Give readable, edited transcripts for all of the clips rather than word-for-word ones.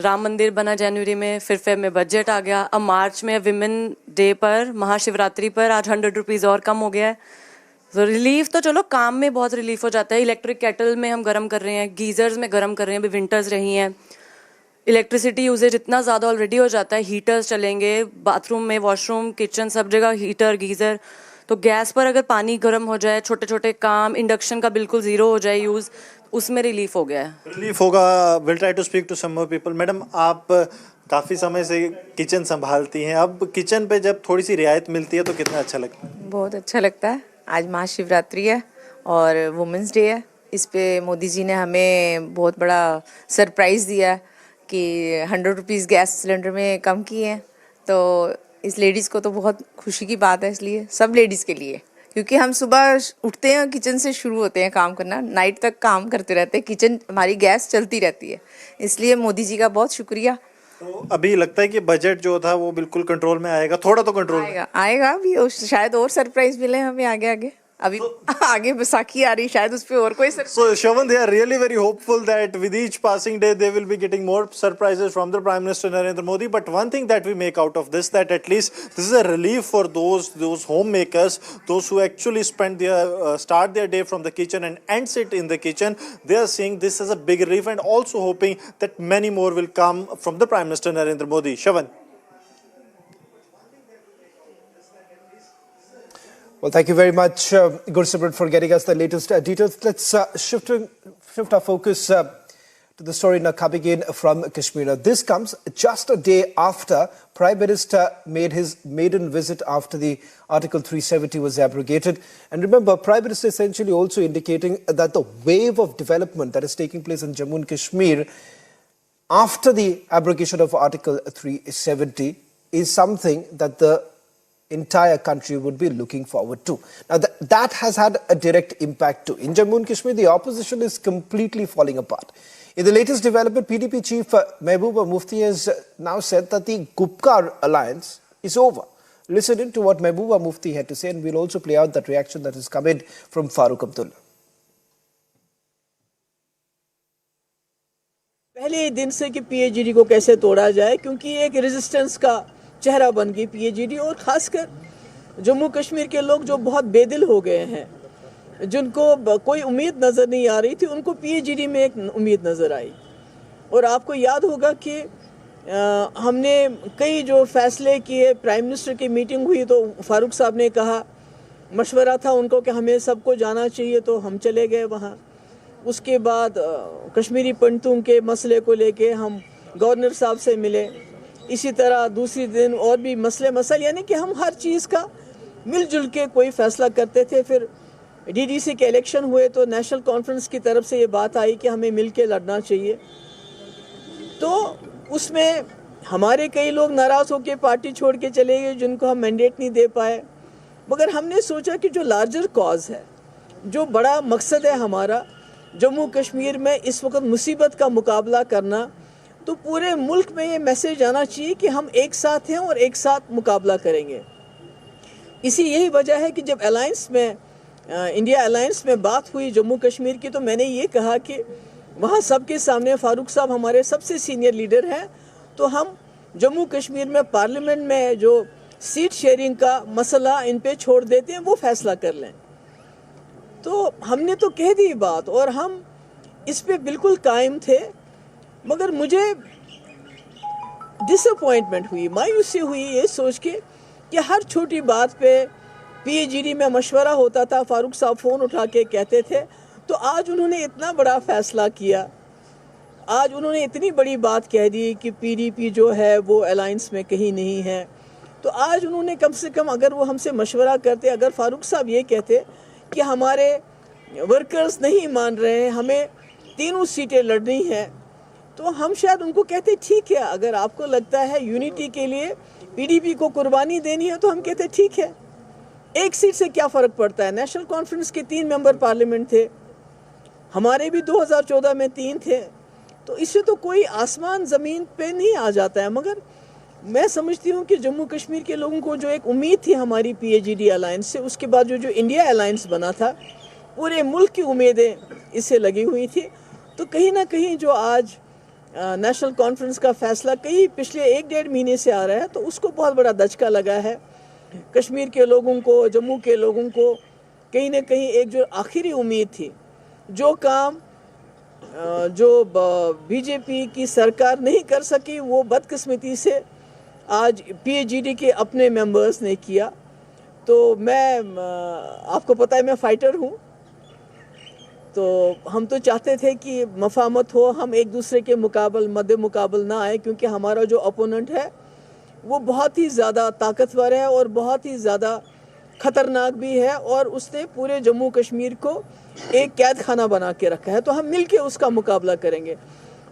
राम मंदिर बना जनवरी में, फिर फेब में बजट आ गया, अब मार्च में विमेन डे पर, महाशिवरात्रि पर आज 100 रुपीज़ और कम हो गया है। तो रिलीफ तो चलो काम में बहुत रिलीफ हो जाता है। इलेक्ट्रिक केटल में हम गर्म कर रहे हैं, गीजर्स में गर्म कर रहे हैं, अभी विंटर्स रही हैं, इलेक्ट्रिसिटी यूजेज इतना ज़्यादा ऑलरेडी हो जाता है, हीटर्स चलेंगे बाथरूम में, वॉशरूम, किचन, सब जगह हीटर, गीज़र। तो गैस पर अगर पानी गर्म हो जाए, छोटे छोटे काम, इंडक्शन का बिल्कुल ज़ीरो हो जाए यूज़, उसमें रिलीफ हो गया है। रिलीफ होगा। Will try to speak to some more people. Madam, आप काफ़ी समय से किचन संभालती हैं, अब किचन पे जब थोड़ी सी रियायत मिलती है तो कितना अच्छा लगता है? बहुत अच्छा लगता है। आज महाशिवरात्रि है और वुमेंस डे है, इस पे मोदी जी ने हमें बहुत बड़ा सरप्राइज़ दिया कि 100 रुपीज़ गैस सिलेंडर में कम किए हैं। तो इस लेडीज़ को तो बहुत खुशी की बात है, इसलिए सब लेडीज़ के लिए, क्योंकि हम सुबह उठते हैं किचन से शुरू होते हैं काम करना, नाइट तक काम करते रहते हैं, किचन हमारी गैस चलती रहती है, इसलिए मोदी जी का बहुत शुक्रिया। तो अभी लगता है कि बजट जो था वो बिल्कुल कंट्रोल में आएगा, थोड़ा तो कंट्रोल आएगा अभी, शायद और सरप्राइज मिले हमें आगे आगे। अभी आगे बैसाखी आ रही, शायद उस पे और कोई So Shravan, they are really very hopeful that with each passing day they will be getting more surprises from the Prime Minister Narendra Modi. But one thing that we make out of this, that at least this is a relief for those homemakers, those who actually start their day from the kitchen and ends it in the kitchen. They are seeing this as a big relief and also hoping that many more will come from the Prime Minister Narendra Modi. Shravan. Well, thank you very much, Gursabrat, for getting us the latest details. Let's shift our focus to the story now coming in from Kashmir. Now, this comes just a day after Prime Minister made his maiden visit after the Article 370 was abrogated. And remember, Prime Minister essentially also indicating that the wave of development that is taking place in Jammu and Kashmir after the abrogation of Article 370 is something that the entire country would be looking forward to. Now that has had a direct impact too. In Jammu and Kashmir, the opposition is completely falling apart. In the latest development, PDP chief Mehbooba Mufti has now said that the Gupkar alliance is over. Listen in to what Mehbooba Mufti had to say, and we'll also play out that reaction that has come in from Farooq Abdullah. पहले दिन से कि PAGD को कैसे तोड़ा जाए, क्योंकि एक रेजिस्टेंस का चेहरा बन गई पीएजीडी, और खासकर जम्मू कश्मीर के लोग जो बहुत बेदिल हो गए हैं, जिनको कोई उम्मीद नज़र नहीं आ रही थी, उनको पीएजीडी में एक उम्मीद नज़र आई। और आपको याद होगा कि हमने कई जो फैसले किए, प्राइम मिनिस्टर की मीटिंग हुई तो फारूक साहब ने कहा, मशवरा था उनको कि हमें सबको जाना चाहिए, तो हम चले गए वहाँ। उसके बाद कश्मीरी पंडितों के मसले को लेके हम गवर्नर साहब से मिले। इसी तरह दूसरी दिन और भी मसले यानी कि हम हर चीज़ का मिलजुल के कोई फ़ैसला करते थे। फिर डीडीसी के इलेक्शन हुए तो नेशनल कॉन्फ्रेंस की तरफ से ये बात आई कि हमें मिल के लड़ना चाहिए। तो उसमें हमारे कई लोग नाराज़ होकर पार्टी छोड़ के चले गए, जिनको हम मैंडेट नहीं दे पाए। मगर हमने सोचा कि जो लार्जर कॉज है, जो बड़ा मकसद है हमारा, जम्मू कश्मीर में इस वक्त मुसीबत का मुकाबला करना, तो पूरे मुल्क में ये मैसेज आना चाहिए कि हम एक साथ हैं और एक साथ मुकाबला करेंगे। यही वजह है कि जब अलायंस में इंडिया अलायंस में बात हुई जम्मू कश्मीर की, तो मैंने ये कहा कि वहाँ सबके सामने फारूक साहब हमारे सबसे सीनियर लीडर हैं, तो हम जम्मू कश्मीर में पार्लियामेंट में जो सीट शेयरिंग का मसला इन पे छोड़ देते हैं, वो फैसला कर लें। तो हमने तो कह दी बात और हम इस पे बिल्कुल कायम थे। मगर मुझे डिसअपॉइंटमेंट हुई, मायूसी हुई ये सोच के कि हर छोटी बात पे पीएजीडी में मशवरा होता था, फारूक साहब फ़ोन उठा के कहते थे। तो आज उन्होंने इतना बड़ा फ़ैसला किया, आज उन्होंने इतनी बड़ी बात कह दी कि पीडीपी जो है वो अलायंस में कहीं नहीं है। तो आज उन्होंने कम से कम, अगर वो हमसे मशवरा करते, अगर फारूक साहब ये कहते कि हमारे वर्कर्स नहीं मान रहे हैं, हमें तीनों सीटें लड़नी हैं, तो हम शायद उनको कहते ठीक है, अगर आपको लगता है यूनिटी के लिए पीडीपी को कुर्बानी देनी है, तो हम कहते ठीक है, एक सीट से क्या फ़र्क पड़ता है। नेशनल कॉन्फ्रेंस के 3 मेंबर पार्लियामेंट थे, हमारे भी 2014 में 3 थे, तो इससे तो कोई आसमान ज़मीन पे नहीं आ जाता है। मगर मैं समझती हूँ कि जम्मू कश्मीर के लोगों को जो एक उम्मीद थी हमारी पीएजीडी अलायंस से, उसके बाद जो इंडिया अलायंस बना था, पूरे मुल्क की उम्मीदें इससे लगी हुई थी। तो कहीं ना कहीं जो आज नेशनल कॉन्फ्रेंस का फैसला कई पिछले 1-1.5 महीने से आ रहा है, तो उसको बहुत बड़ा दचका लगा है। कश्मीर के लोगों को, जम्मू के लोगों को कहीं ना कहीं एक जो आखिरी उम्मीद थी, जो काम जो बीजेपी की सरकार नहीं कर सकी, वो बदकिस्मती से आज पीएचडी के अपने मेंबर्स ने किया। तो मैं आपको पता है मैं फाइटर हूँ, तो हम तो चाहते थे कि मफामत हो, हम एक दूसरे के मध्य मुकाबल ना आए, क्योंकि हमारा जो अपोनेंट है वो बहुत ही ज़्यादा ताकतवर है और बहुत ही ज़्यादा ख़तरनाक भी है, और उसने पूरे जम्मू कश्मीर को एक कैद खाना बना के रखा है। तो हम मिल के उसका मुकाबला करेंगे।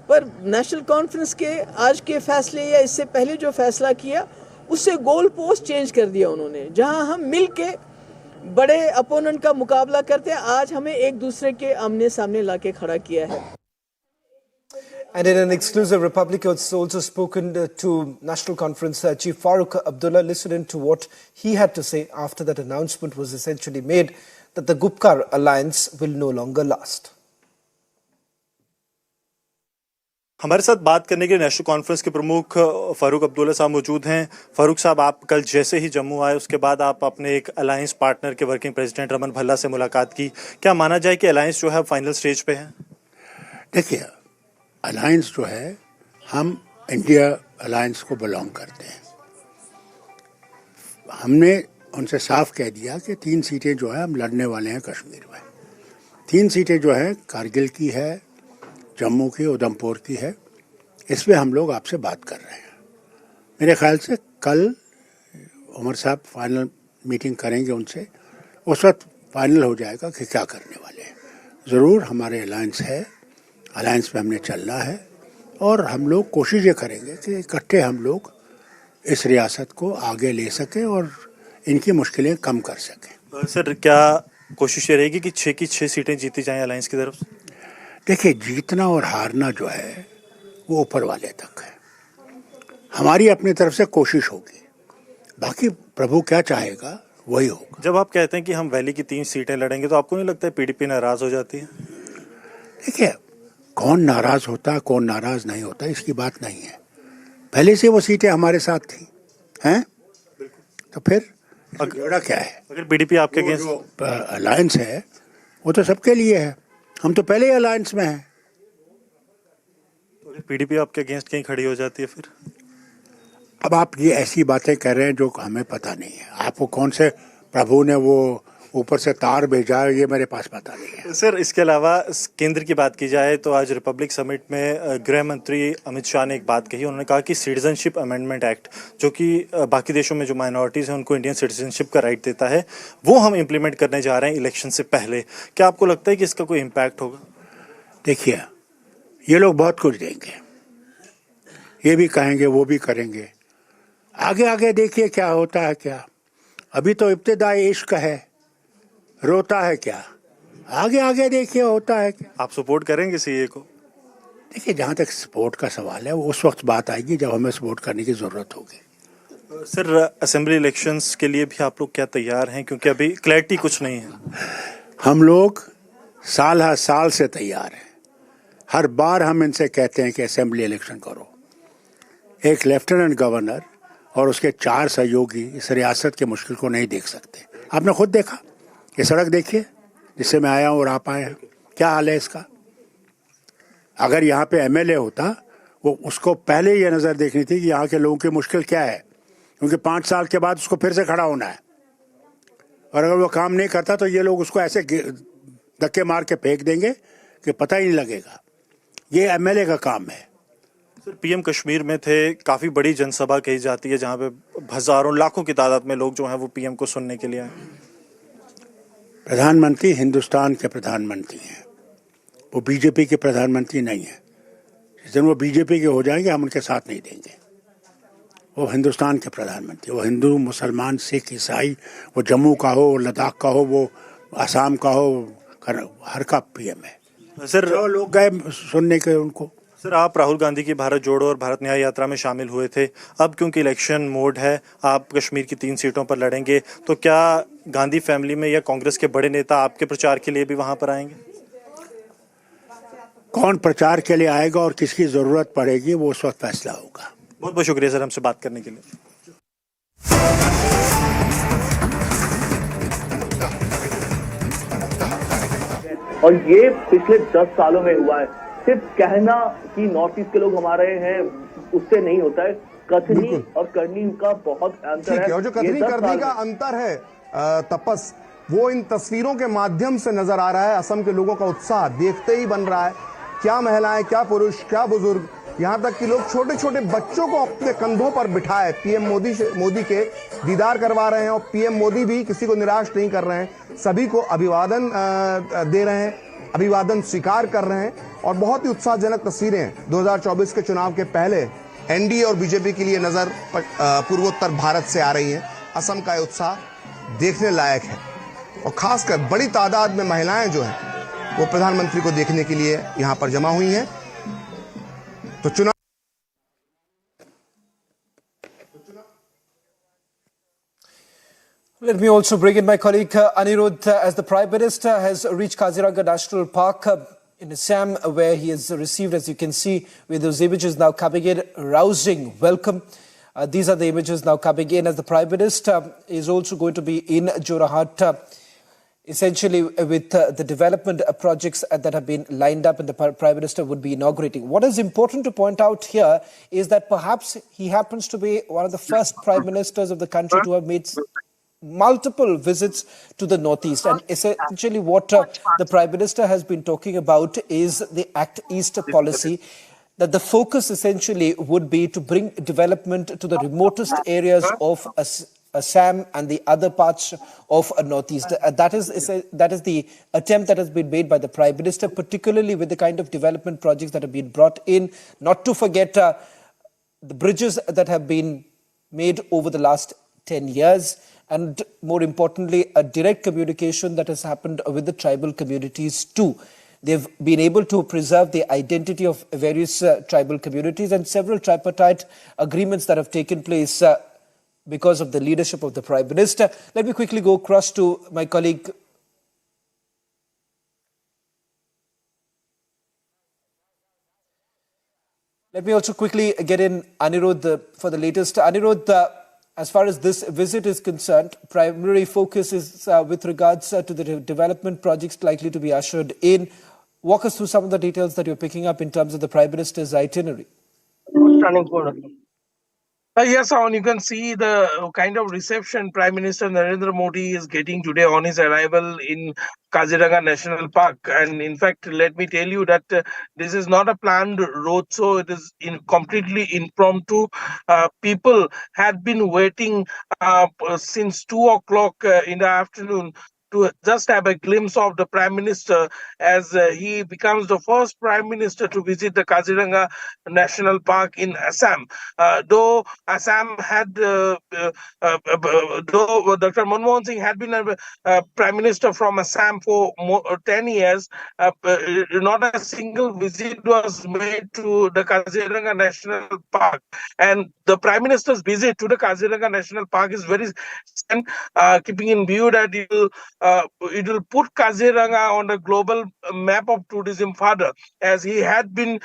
पर नेशनल कॉन्फ्रेंस के आज के फैसले या इससे पहले जो फैसला किया, उससे गोल पोस्ट चेंज कर दिया उन्होंने। जहां हम मिल के बड़े अपोनेंट का मुकाबला करते हैं, आज हमें एक दूसरे के आमने सामने लाके खड़ा किया है। And in an exclusive, Republic has also spoken to National Conference Chief Farooq Abdullah. Listen in to what he had to say after that announcement was essentially made that the Gupkar alliance will no longer last. हमारे साथ बात करने के लिए national conference के प्रमुख फारूक अब्दुल्ला साहब मौजूद हैं। फारूक साहब, आप कल जैसे ही जम्मू आए उसके बाद आप अपने एक अलायंस पार्टनर के वर्किंग प्रेसिडेंट रमन भल्ला से मुलाकात की। क्या माना जाए कि अलायंस जो है फाइनल स्टेज पे है? देखिए, अलायंस जो है, हम इंडिया अलायंस को बिलोंग करते हैं। हमने उनसे साफ कह दिया कि 3 सीटें जो है हम लड़ने वाले हैं कश्मीर में। 3 सीटें जो है कारगिल की है, जम्मू की, उधमपुर की है। इस पे हम लोग आपसे बात कर रहे हैं। मेरे ख्याल से कल उमर साहब फाइनल मीटिंग करेंगे उनसे, उस वक्त फाइनल हो जाएगा कि क्या करने वाले हैं। ज़रूर हमारे अलायंस है, अलायंस पे हमने चलना है, और हम लोग कोशिश ये करेंगे कि इकट्ठे हम लोग इस रियासत को आगे ले सकें और इनकी मुश्किलें कम कर सकें। सर, क्या कोशिश ये रहेगी कि 6 की 6 सीटें जीती जाएं अलायंस की तरफ से? देखिए, जीतना और हारना जो है वो ऊपर वाले तक है। हमारी अपनी तरफ से कोशिश होगी, बाकी प्रभु क्या चाहेगा वही होगा। जब आप कहते हैं कि हम वैली की 3 सीटें लड़ेंगे, तो आपको नहीं लगता है पीडीपी नाराज हो जाती है? देखिए, कौन नाराज होता है, कौन नाराज नहीं होता, इसकी बात नहीं है। पहले से वो सीटें हमारे साथ थी, हैं? तो फिर झगड़ा क्या है? अगर पीडीपी आपके अगेंस्ट अलायंस है, वो तो सबके लिए है। हम तो पहले ही अलायंस में हैं। तो अगर पीडीपी आपके अगेंस्ट कहीं खड़ी हो जाती है फिर? अब आप ये ऐसी बातें कर रहे हैं जो हमें पता नहीं है। आपको कौन से प्रभु ने वो ऊपर से तार भेजा है, ये मेरे पास पता नहीं है। सर, इसके अलावा केंद्र की बात की जाए तो आज रिपब्लिक समिट में गृह मंत्री अमित शाह ने एक बात कही। उन्होंने कहा कि सिटीजनशिप अमेंडमेंट एक्ट, जो कि बाकी देशों में जो माइनॉरिटीज़ हैं उनको इंडियन सिटीजनशिप का राइट देता है, वो हम इम्प्लीमेंट करने जा रहे हैं इलेक्शन से पहले। क्या आपको लगता है कि इसका कोई इम्पैक्ट होगा? देखिए, ये लोग बहुत कुछ देंगे, ये भी कहेंगे, वो भी करेंगे। आगे आगे देखिए क्या होता है। क्या अभी तो इब्तिदाई इश्क है, रोता है क्या? आगे आगे देखिए होता है क्या। आप सपोर्ट करेंगे सीए को? देखिए, जहाँ तक सपोर्ट का सवाल है, वो उस वक्त बात आएगी जब हमें सपोर्ट करने की जरूरत होगी। सर, असेंबली इलेक्शंस के लिए भी आप लोग क्या तैयार हैं? क्योंकि अभी क्लैरिटी कुछ नहीं है। हम लोग साल हर साल से तैयार हैं। हर बार हम इनसे कहते हैं कि असेंबली इलेक्शन करो। एक लेफ्टिनेंट गवर्नर और उसके 4 सहयोगी इस रियासत के मुश्किल को नहीं देख सकते। आपने खुद देखा, ये सड़क देखिए जिससे मैं आया हूँ और आप आए हैं, क्या हाल है इसका। अगर यहाँ पे एमएलए होता, वो उसको पहले ये नज़र देखनी थी कि यहाँ के लोगों की मुश्किल क्या है, क्योंकि 5 साल के बाद उसको फिर से खड़ा होना है। और अगर वो काम नहीं करता तो ये लोग उसको ऐसे धक्के मार के फेंक देंगे कि पता ही नहीं लगेगा। ये एमएलए का काम है। सर, पीएम कश्मीर में थे, काफ़ी बड़ी जनसभा कही जाती है जहाँ पे हज़ारों लाखों की तादाद में लोग जो हैं वो पीएम को सुनने के लिए आए। प्रधानमंत्री हिंदुस्तान के प्रधानमंत्री हैं, वो बीजेपी के प्रधानमंत्री नहीं है। जिस दिन वो बीजेपी के हो जाएंगे हम उनके साथ नहीं देंगे। वो हिंदुस्तान के प्रधानमंत्री, वो हिंदू, मुसलमान, सिख, ईसाई, वो जम्मू का हो, लद्दाख का हो, वो असम का हो, हर का पीएम है। सर, जो लोग गए सुनने के उनको। सर, आप राहुल गांधी की भारत जोड़ो और भारत न्याय यात्रा में शामिल हुए थे। अब क्योंकि इलेक्शन मोड है, आप कश्मीर की 3 सीटों पर लड़ेंगे, तो क्या गांधी फैमिली में या कांग्रेस के बड़े नेता आपके प्रचार के लिए भी वहां पर आएंगे? कौन प्रचार के लिए आएगा और किसकी जरूरत पड़ेगी वो उस वक्त फैसला होगा। बहुत बहुत शुक्रिया सर हमसे बात करने के लिए। और ये पिछले 10 सालों में हुआ है। सिर्फ कहना कि नॉर्थ ईस्ट के लोग हमारे हैं उससे नहीं होता है, कथनी और करनी का बहुत अंतर है। और जो कथनी करनी का अंतर है तपस, वो इन तस्वीरों के माध्यम से नजर आ रहा है। असम के लोगों का उत्साह देखते ही बन रहा है। क्या महिलाएं, क्या पुरुष, क्या बुजुर्ग, यहाँ तक कि लोग छोटे छोटे बच्चों को अपने कंधों पर बिठाए पीएम मोदी के दीदार करवा रहे हैं। और पीएम मोदी भी किसी को निराश नहीं कर रहे हैं, सभी को अभिवादन दे रहे हैं, अभिवादन स्वीकार कर रहे हैं। और बहुत ही उत्साहजनक तस्वीरें 2024 के चुनाव के पहले एनडीए और बीजेपी के लिए नजर पूर्वोत्तर भारत से आ रही है। असम का उत्साह देखने लायक है और खासकर बड़ी तादाद में महिलाएं जो हैं वो प्रधानमंत्री को देखने के लिए यहां पर जमा हुई हैं। तो चुनाव Let me also bring in my colleague Anirudh as the Prime Minister has reached Kaziranga National Park in Assam, where he is received, as you can see, with those images now coming in, rousing welcome. These are the images now coming in as the Prime Minister is also going to be in Jorhat, essentially with the development projects that have been lined up and the Prime Minister would be inaugurating. What is important to point out here is that perhaps he happens to be one of the first Prime Ministers of the country to have made multiple visits to the Northeast, and essentially what the Prime Minister has been talking about is the Act East policy, that the focus essentially would be to bring development to the remotest areas of Assam and the other parts of Northeast. That is the attempt that has been made by the Prime Minister, particularly with the kind of development projects that have been brought in, not to forget the bridges that have been made over the last 10 years. And more importantly, a direct communication that has happened with the tribal communities too. They've been able to preserve the identity of various tribal communities, and several tripartite agreements that have taken place because of the leadership of the Prime Minister. Let me quickly go across to my colleague. Let me also quickly get in Anirudh for the latest. Anirudh, as far as this visit is concerned, primary focus is with regards to the development projects likely to be ushered in. Walk us through some of the details that you're picking up in terms of the Prime Minister's itinerary. Yes, Awan, you can see the kind of reception Prime Minister Narendra Modi is getting today on his arrival in Kaziranga National Park. And in fact, let me tell you that this is not a planned roadshow. It is completely impromptu. People had been waiting since 2 o'clock in the afternoon to just have a glimpse of the Prime Minister as he becomes the first Prime Minister to visit the Kaziranga National Park in Assam. Though Assam had, though Dr. Manmohan Singh had been a Prime Minister from Assam for 10 years, not a single visit was made to the Kaziranga National Park. And the Prime Minister's visit to the Kaziranga National Park is very keeping in view that it will put Kaziranga on the global map of tourism further, as he had been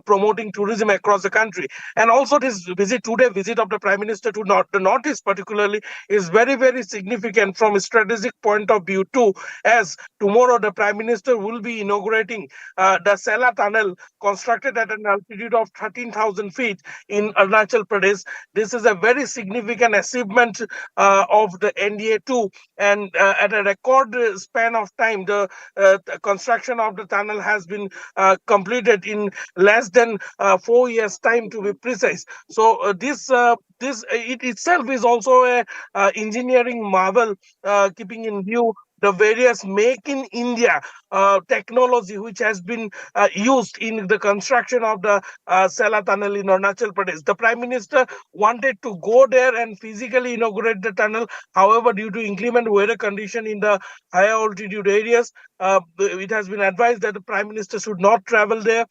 promoting tourism across the country. And also this visit of the Prime Minister to the Northeast particularly is very, very significant from a strategic point of view too, as tomorrow the Prime Minister will be inaugurating the Sela Tunnel, constructed at an altitude of 13,000 feet in Arunachal Pradesh. This is a very significant achievement of the NDA too, and at a record span of time, the construction of the tunnel has been completed in less than 4 years' time, to be precise. So this it itself is also a engineering marvel, keeping in view the various Make in India technology which has been used in the construction of the Sela Tunnel in Arunachal Pradesh. The Prime Minister wanted to go there and physically inaugurate the tunnel. However, due to inclement weather condition in the higher altitude areas, it has been advised that the Prime Minister should not travel there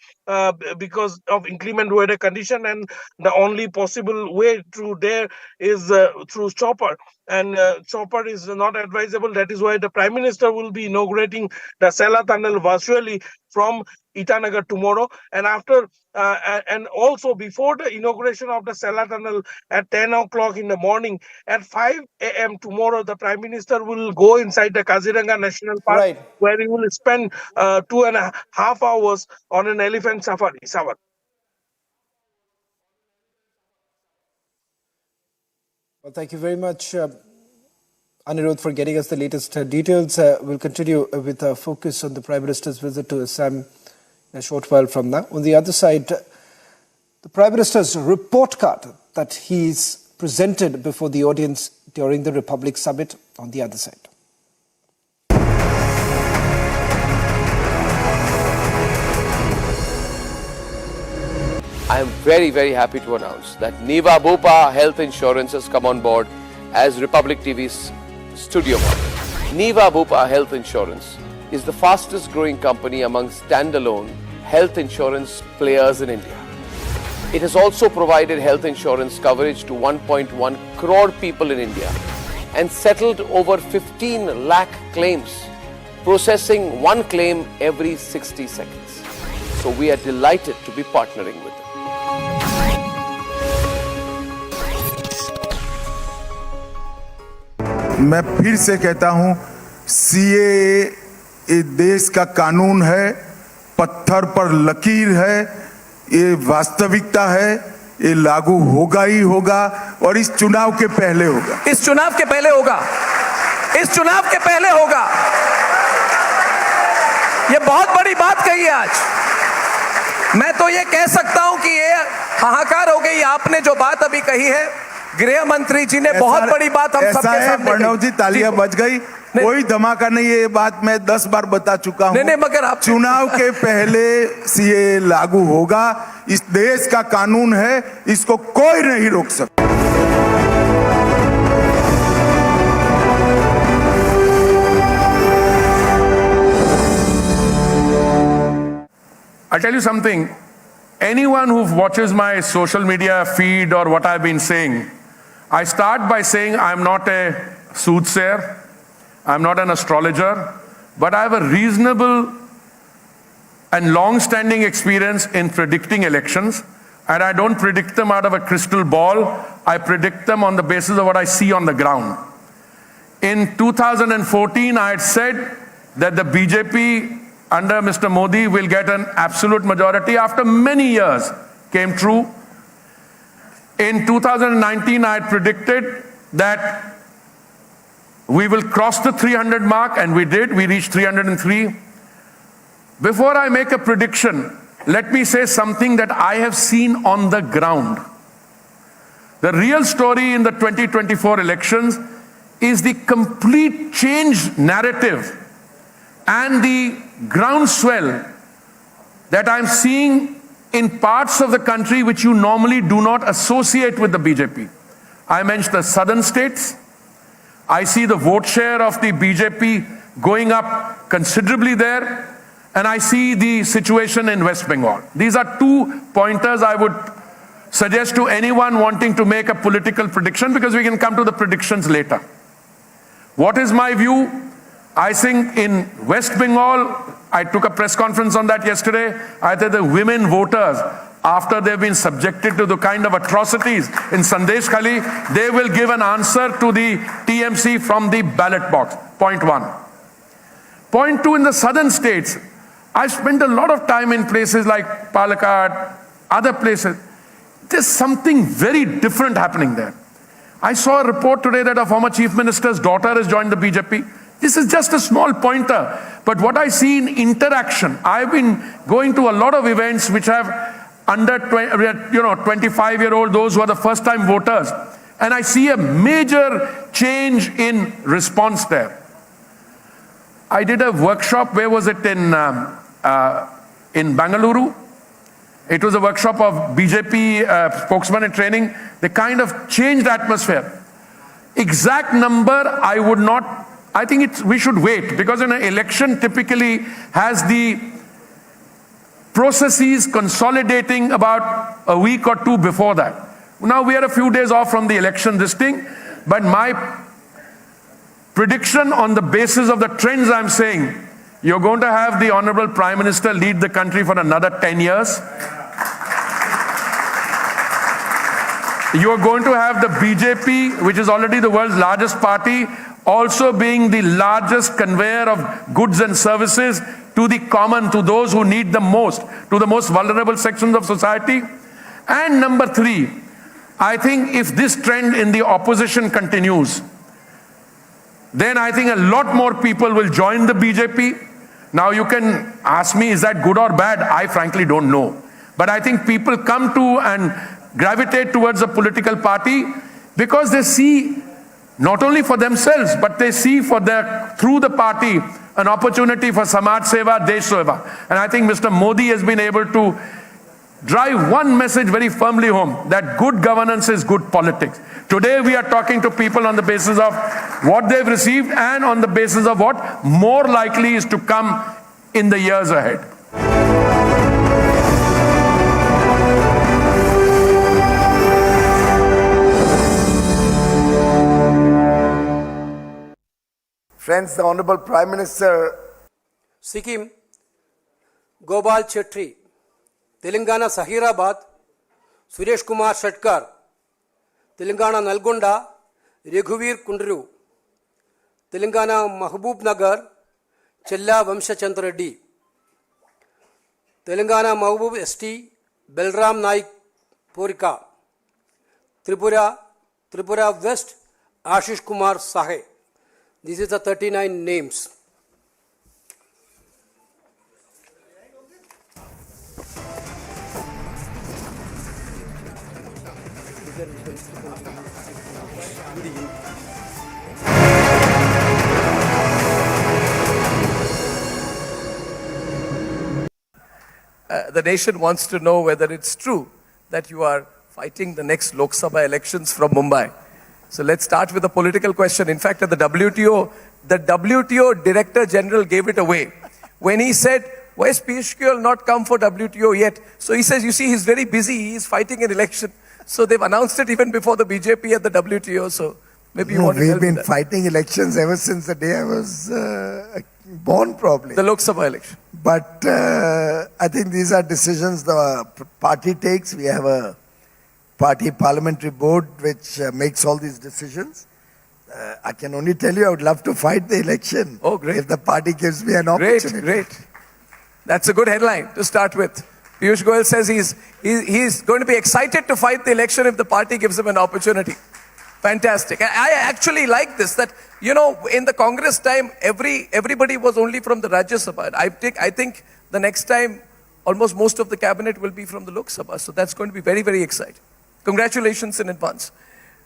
because of inclement weather condition, and the only possible way through there is through chopper. and chopper is not advisable. That is why the Prime Minister will be inaugurating the Sela Tunnel virtually from Itanagar tomorrow. And after and also before the inauguration of the Sela Tunnel at 10 o'clock in the morning, at 5 a.m. tomorrow, the Prime Minister will go inside the Kaziranga National Park, Right. where he will spend 2.5 hours on an elephant safari. Well, thank you very much, Anirudh, for getting us the latest details. We'll continue with a focus on the Prime Minister's visit to Assam in a short while from now. On the other side, the Prime Minister's report card that he's presented before the audience during the Republic Summit on the other side. I am very, very happy to announce that Niva Bupa Health Insurance has come on board as Republic TV's studio partner. Niva Bupa Health Insurance is the fastest growing company among standalone health insurance players in India. It has also provided health insurance coverage to 1.1 crore people in India and settled over 15 lakh claims, processing one claim every 60 seconds. So we are delighted to be partnering with them. मैं फिर से कहता हूं, CAA ये देश का कानून है, पत्थर पर लकीर है, ये वास्तविकता है, ये लागू होगा ही होगा और इस चुनाव के पहले होगा। इस चुनाव के पहले होगा, इस चुनाव के पहले होगा। ये बहुत बड़ी बात कही है आज। मैं तो ये कह सकता हूं कि ये हाहाकार हो गई। आपने जो बात अभी कही है, गृह मंत्री जी ने बहुत बड़ी बात हम सबके सामने प्रणव जी, तालियां बज गई, कोई धमाका नहीं। ये बात मैं 10 बार बता चुका हूं। नहीं, मगर आप चुनाव के पहले सीए लागू होगा। इस देश का कानून है, इसको कोई नहीं रोक सकता। I'll tell you something. Anyone who watches my social media feed or what I've been saying, I start by saying I'm not a soothsayer, I'm not an astrologer, but I have a reasonable and long-standing experience in predicting elections, and I don't predict them out of a crystal ball. I predict them on the basis of what I see on the ground. In 2014, I had said that the BJP under Mr. Modi will get an absolute majority. After many years, came true. In 2019, I had predicted that we will cross the 300 mark, and we did. We reached 303. Before I make a prediction, let me say something that I have seen on the ground. The real story in the 2024 elections is the complete change narrative and the groundswell that I'm seeing in parts of the country which you normally do not associate with the BJP. I mentioned the southern states. I see the vote share of the BJP going up considerably there, and I see the situation in West Bengal. These are 2 pointers I would suggest to anyone wanting to make a political prediction, because we can come to the predictions later. What is my view? I think in West Bengal, I took a press conference on that yesterday. I think the women voters, after they've been subjected to the kind of atrocities in Sandeshkhali, they will give an answer to the TMC from the ballot box. Point 1. Point 2, in the southern states, I spent a lot of time in places like Palakkad, other places. There's something very different happening there. I saw a report today that a former chief minister's daughter has joined the BJP. This is just a small pointer, but what I see in interaction, I've been going to a lot of events which have under 25-year-old, those who are the first-time voters, and I see a major change in response there. I did a workshop, where was it, in Bengaluru. It was a workshop of BJP spokesman in training. They kind of changed the atmosphere. Exact number, I would not. I think we should wait, because an election typically has the processes consolidating about a week or 2 before that. Now we are a few days off from the election, but my prediction on the basis of the trends I'm saying, you're going to have the Honorable Prime Minister lead the country for another 10 years. You are going to have the BJP, which is already the world's largest party, also being the largest conveyor of goods and services to the common, to those who need them most, to the most vulnerable sections of society. And number three, I think if this trend in the opposition continues, then I think a lot more people will join the BJP. Now you can ask me, is that good or bad? I frankly don't know. But I think people come to and gravitate towards a political party because they see not only for themselves, but they see for through the party an opportunity for Samaj Seva, Desh Seva. And I think Mr. Modi has been able to drive one message very firmly home, that good governance is good politics. Today we are talking to people on the basis of what they've received and on the basis of what more likely is to come in the years ahead. Friends, the Honorable Prime Minister. Sikkim, Gopal Chetri, Telangana Sahirabad, Suresh Kumar Shatkar, Telangana Nalgonda, Raghuvir Kundru, Telangana Mahbub Nagar, Chella Vamshachandra Reddy, Telangana Mahbub ST, Belram Naik Porika, Tripura West, Ashish Kumar Sahe. This is the 39 names. The nation wants to know whether it's true that you are fighting the next Lok Sabha elections from Mumbai. So let's start with a political question. In fact, at the WTO Director General gave it away when he said, why is Piyush Goyal not come for WTO yet? So he says, you see, he's very busy. He's fighting an election. So they've announced it even before the BJP at the WTO. So maybe you want to help. We've been fighting elections ever since the day I was born, probably. The Lok Sabha election. But I think these are decisions the party takes. We have a party parliamentary board which makes all these decisions. I can only tell you I would love to fight the election. Oh, great. If the party gives me an opportunity. Great. That's a good headline to start with. Piyush Goyal says he's going to be excited to fight the election if the party gives him an opportunity. Fantastic. I actually like this, that, you know, in the Congress time, everybody was only from the Rajya Sabha. I think the next time, almost most of the cabinet will be from the Lok Sabha. So that's going to be very, very exciting. Congratulations in advance.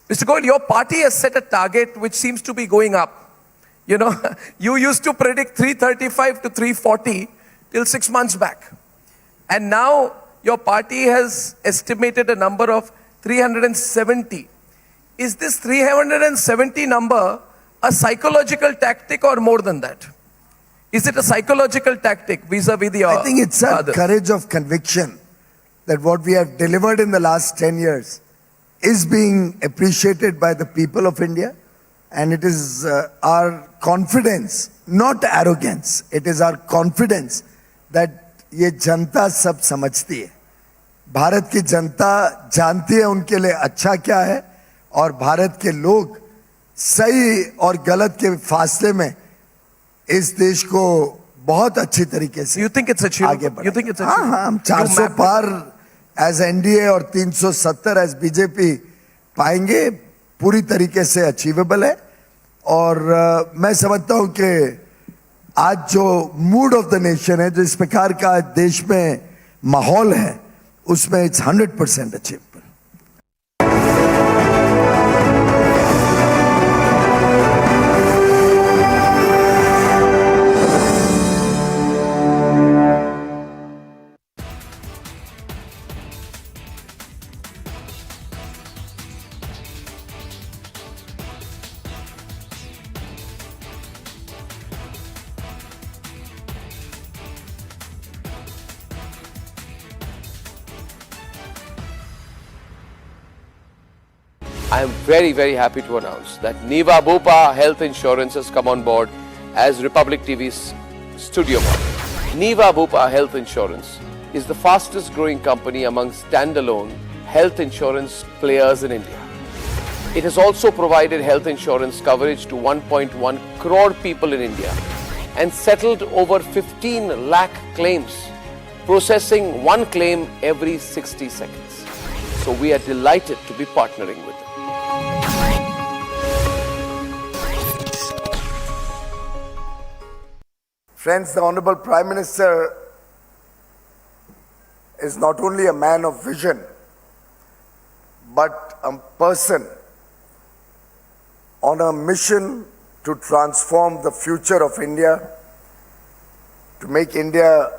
Mr. Goyal, your party has set a target which seems to be going up. You know, you used to predict 335 to 340 till 6 months back. And now your party has estimated a number of 370. Is this 370 number a psychological tactic or more than that? Is it a psychological tactic vis-a-vis the I think it's a courage of conviction that what we have delivered in the last 10 years is being appreciated by the people of India. And it is our confidence, not arrogance. It is our confidence that ये जनता सब समझती है. भारत की जनता जानती है उनके लिए अच्छा क्या है और भारत के लोग सही और गलत के फासले में इस देश को बहुत अच्छी तरीके से आगे बढ़ाएंगे. हाँ, हम 400 पार एज एनडीए और 370 एज बीजेपी पाएंगे. पूरी तरीके से अचीवेबल है. और मैं समझता हूं कि आज जो मूड ऑफ द नेशन है, जो इस प्रकार का देश में माहौल है, उसमें it's 100% achievable. I am very, very happy to announce that Niva Bhupa Health Insurance has come on board as Republic TV's studio partner. Niva Bhupa Health Insurance is the fastest growing company among standalone health insurance players in India. It has also provided health insurance coverage to 1.1 crore people in India and settled over 15 lakh claims, processing one claim every 60 seconds. So we are delighted to be partnering with them. Friends, the Honorable Prime Minister is not only a man of vision, but a person on a mission to transform the future of India, to make India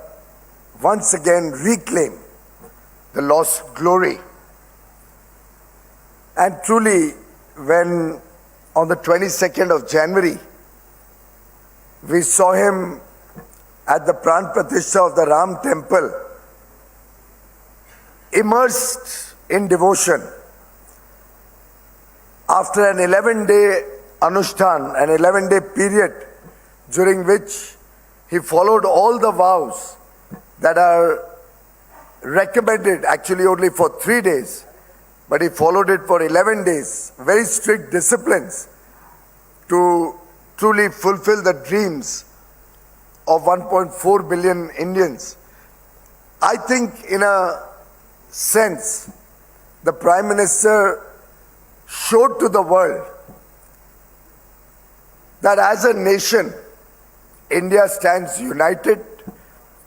once again reclaim the lost glory. And truly, when on the 22nd of January, we saw him at the Pran Pratishtha of the Ram temple, immersed in devotion, after an 11-day Anushtan, an 11-day period during which he followed all the vows that are recommended actually only for 3 days, but he followed it for 11 days, very strict disciplines to truly fulfill the dreams of 1.4 billion Indians. I think in a sense, the Prime Minister showed to the world that as a nation, India stands united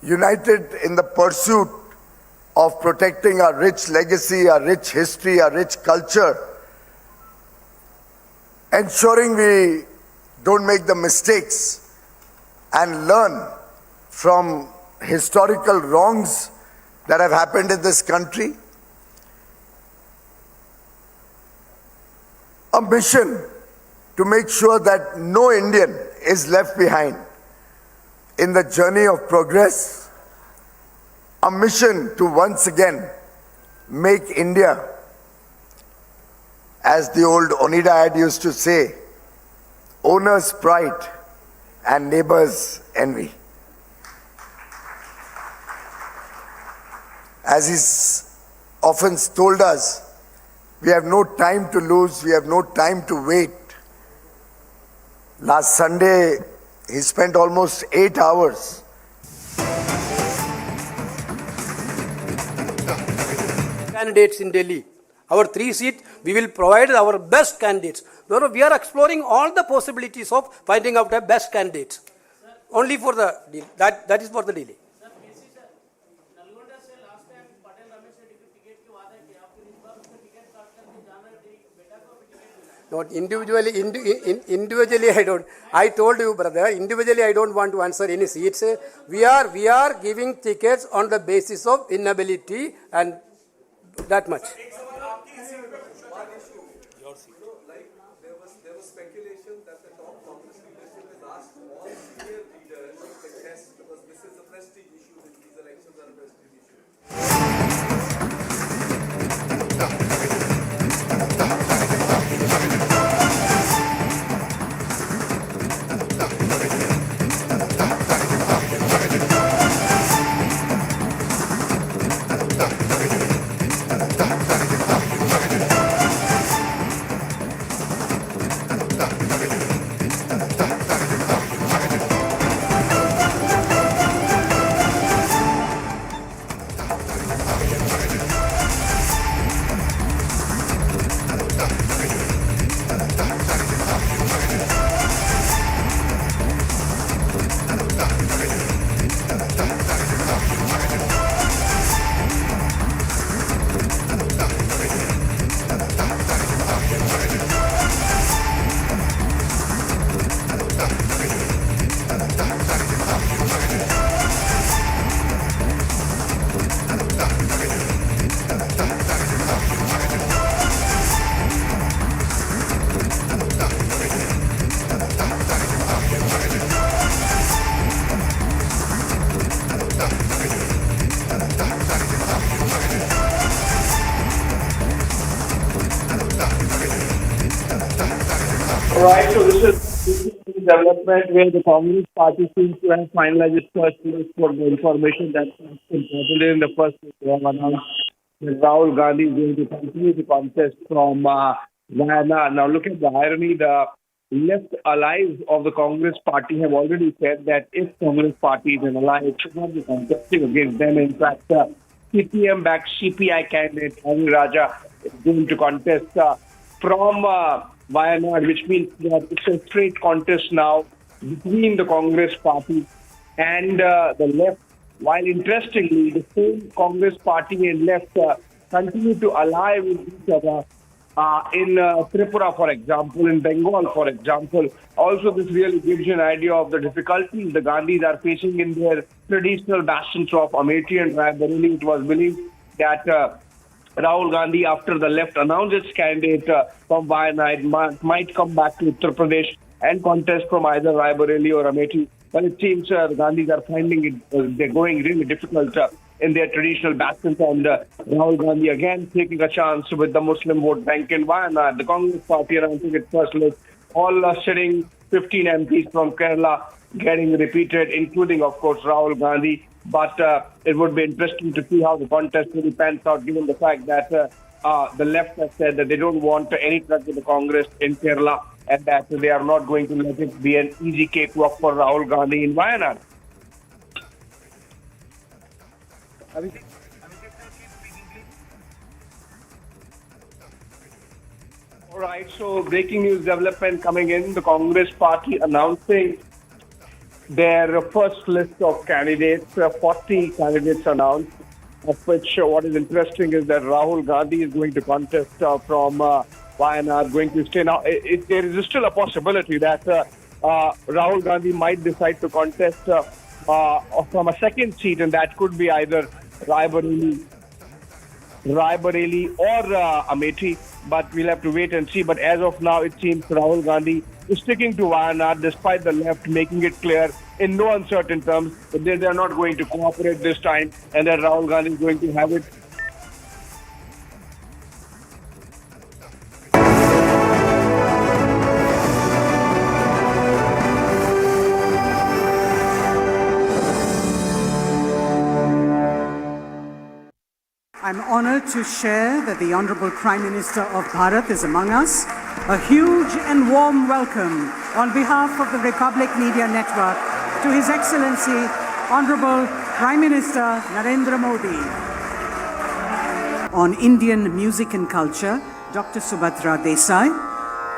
in the pursuit of protecting our rich legacy, our rich history, our rich culture, ensuring we don't make the mistakes and learn from historical wrongs that have happened in this country. A mission to make sure that no Indian is left behind in the journey of progress. A mission to once again make India, as the old Oneida ad used to say, owner's pride and neighbor's envy. As he's often told us, we have no time to lose, we have no time to wait. Last Sunday, he spent almost 8 hours candidates in Delhi. Our 3 seats, we will provide our best candidates. Therefore, we are exploring all the possibilities of finding out the best candidates. Only for the that is for the delay. Not individually, individually I don't. I told you, brother, individually I don't want to answer any seats. We are giving tickets on the basis of inability and that much. There was speculation that the top Congress leadership has asked all senior leaders to contest because this is a prestige issue. These elections are a prestige issue. Right, so this is the development where the Congress party seems to have finalized its first list for the information that's important. In the first list, they have announced that Rahul Gandhi is going to continue the contest from Guyana. Now, look at the irony. The left allies of the Congress party have already said that if Congress party is an ally, it should not be contesting against them. In fact, CPM-backed CPI candidate Avi Raja is going to contest from Wayanad, which means that it's a straight contest now between the Congress party and the left. While interestingly, the same Congress party and left continue to ally with each other in Tripura, for example, in Bengal, for example. Also, this really gives you an idea of the difficulties the Gandhis are facing in their traditional bastions of Amethi and Raebareli. It was believed that Rahul Gandhi, after the left announced its candidate from Wayanad, might come back to Uttar Pradesh and contest from either Raebareli or Amethi. But it seems the Gandhis are finding it, they're going really difficult in their traditional bastions, and Rahul Gandhi again taking a chance with the Muslim vote bank in Wayanad. The Congress party announcing its first list, all sitting 15 MPs from Kerala getting repeated, including, of course, Rahul Gandhi. But it would be interesting to see how the contest really pans out, given the fact that the left has said that they don't want any touch with the Congress in Kerala and that they are not going to let it be an easy cakewalk for Rahul Gandhi in Wayanad. All right, so breaking news development coming in, the Congress party announcing their first list of candidates, 40 candidates announced, of which what is interesting is that Rahul Gandhi is going to contest from Wayanad, going to stay. Now, there is still a possibility that Rahul Gandhi might decide to contest from a second seat, and that could be either Raebareli or Amethi, but we'll have to wait and see. But as of now, it seems Rahul Gandhi is sticking to Wayanad, despite the left making it clear in no uncertain terms that they are not going to cooperate this time and that Rahul Gandhi is going to have it. I'm honored to share that the Honorable Prime Minister of Bharat is among us. A huge and warm welcome on behalf of the Republic Media Network to His Excellency, Honorable Prime Minister Narendra Modi. On Indian music and culture, Dr. Subhadra Desai.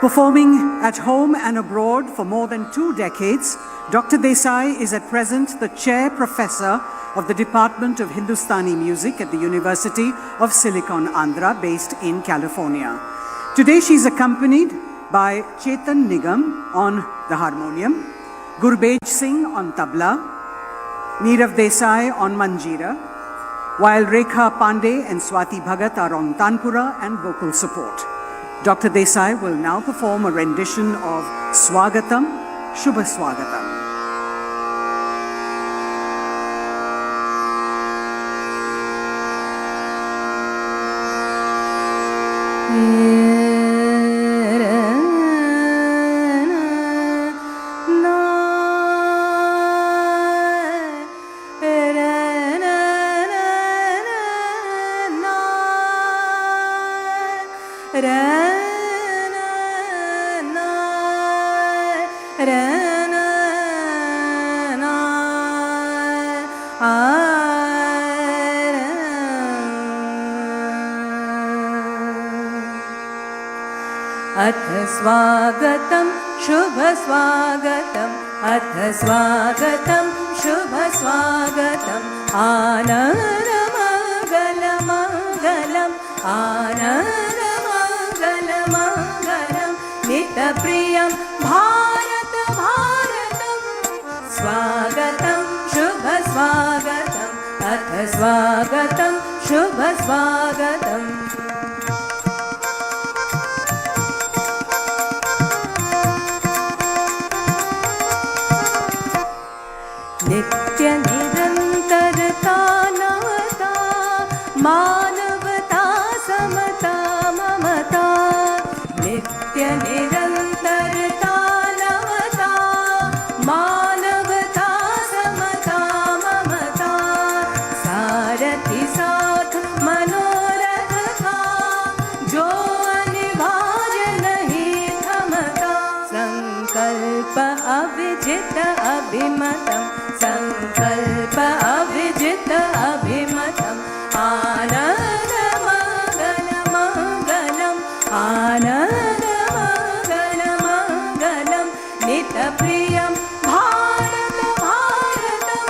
Performing at home and abroad for more than 2 decades, Dr. Desai is at present the Chair Professor of the Department of Hindustani Music at the University of Silicon Andhra, based in California. Today she is accompanied by Chetan Nigam on the harmonium, Gurbej Singh on tabla, Nirav Desai on manjira, while Rekha Pandey and Swati Bhagat are on tanpura and vocal support. Dr. Desai will now perform a rendition of Swagatam, Shubha Swagatam. अथ स्वागतं शुभ स्वागतं अथ स्वागतं शुभ स्वागतं आनन्दमङ्गलमङ्गलम् आनन्दमङ्गलमङ्गलं नित्यप्रियं भारत भारतं स्वागतं शुभ स्वागतं अथ स्वागतं शुभ स्वागतम् नित्य निरंतरता नवता मानवता समता ममता नित्य निरंतरता अविजित अभिमतं संकल्प अविजित अभिमतं आनन्दमङ्गलमङ्गलम् आनन्दमङ्गलमङ्गलं नितप्रियं भारत भारतं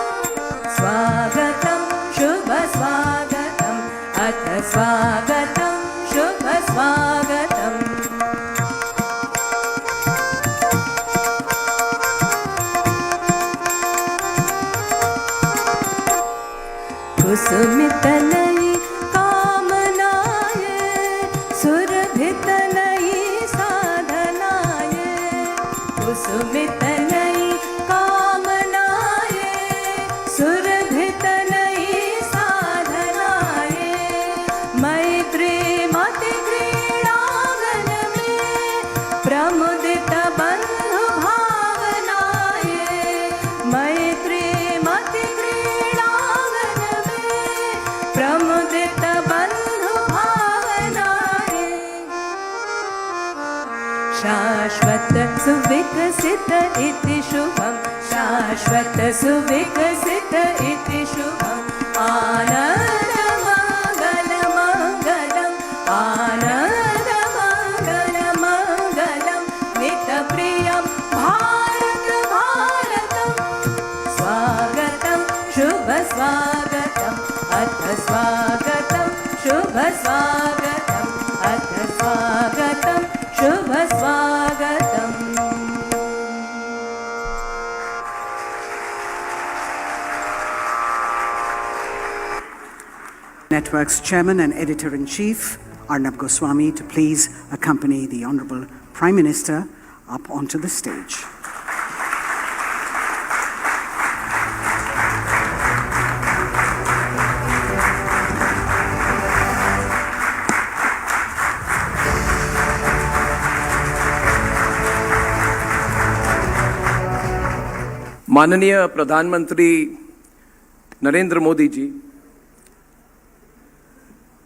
स्वागतं शुभ स्वागतम् अथ स्वागतं शुभ स्वागतम् कुसुमितनयि कामनाय सुरभितनयि साधनाय कुसुमितनयि कामनाय सुरभितनयि साधनाय मैत्रीमति क्रीडांगन में प्रमुदित बंधु भावनाय मैत्रीमति प्रमुदित बंधु भावनाय शाश्वत सुविकसित इति शुभम शाश्वत सुविकसित इति शुभम आनन्दमङ्गलमङ्गलम् आनन्दमङ्गलमङ्गलं नितप्रियं भारत भारतं स्वागतं शुभ स्वागतम् अथ स्वागतं शुभ स्वागतम् अथ स्वागतं शुभ स्वागतम् Network's Chairman and Editor-in-Chief, Arnab Goswami, to please accompany the Honorable Prime Minister up onto the stage. माननीय प्रधानमंत्री नरेंद्र मोदी जी,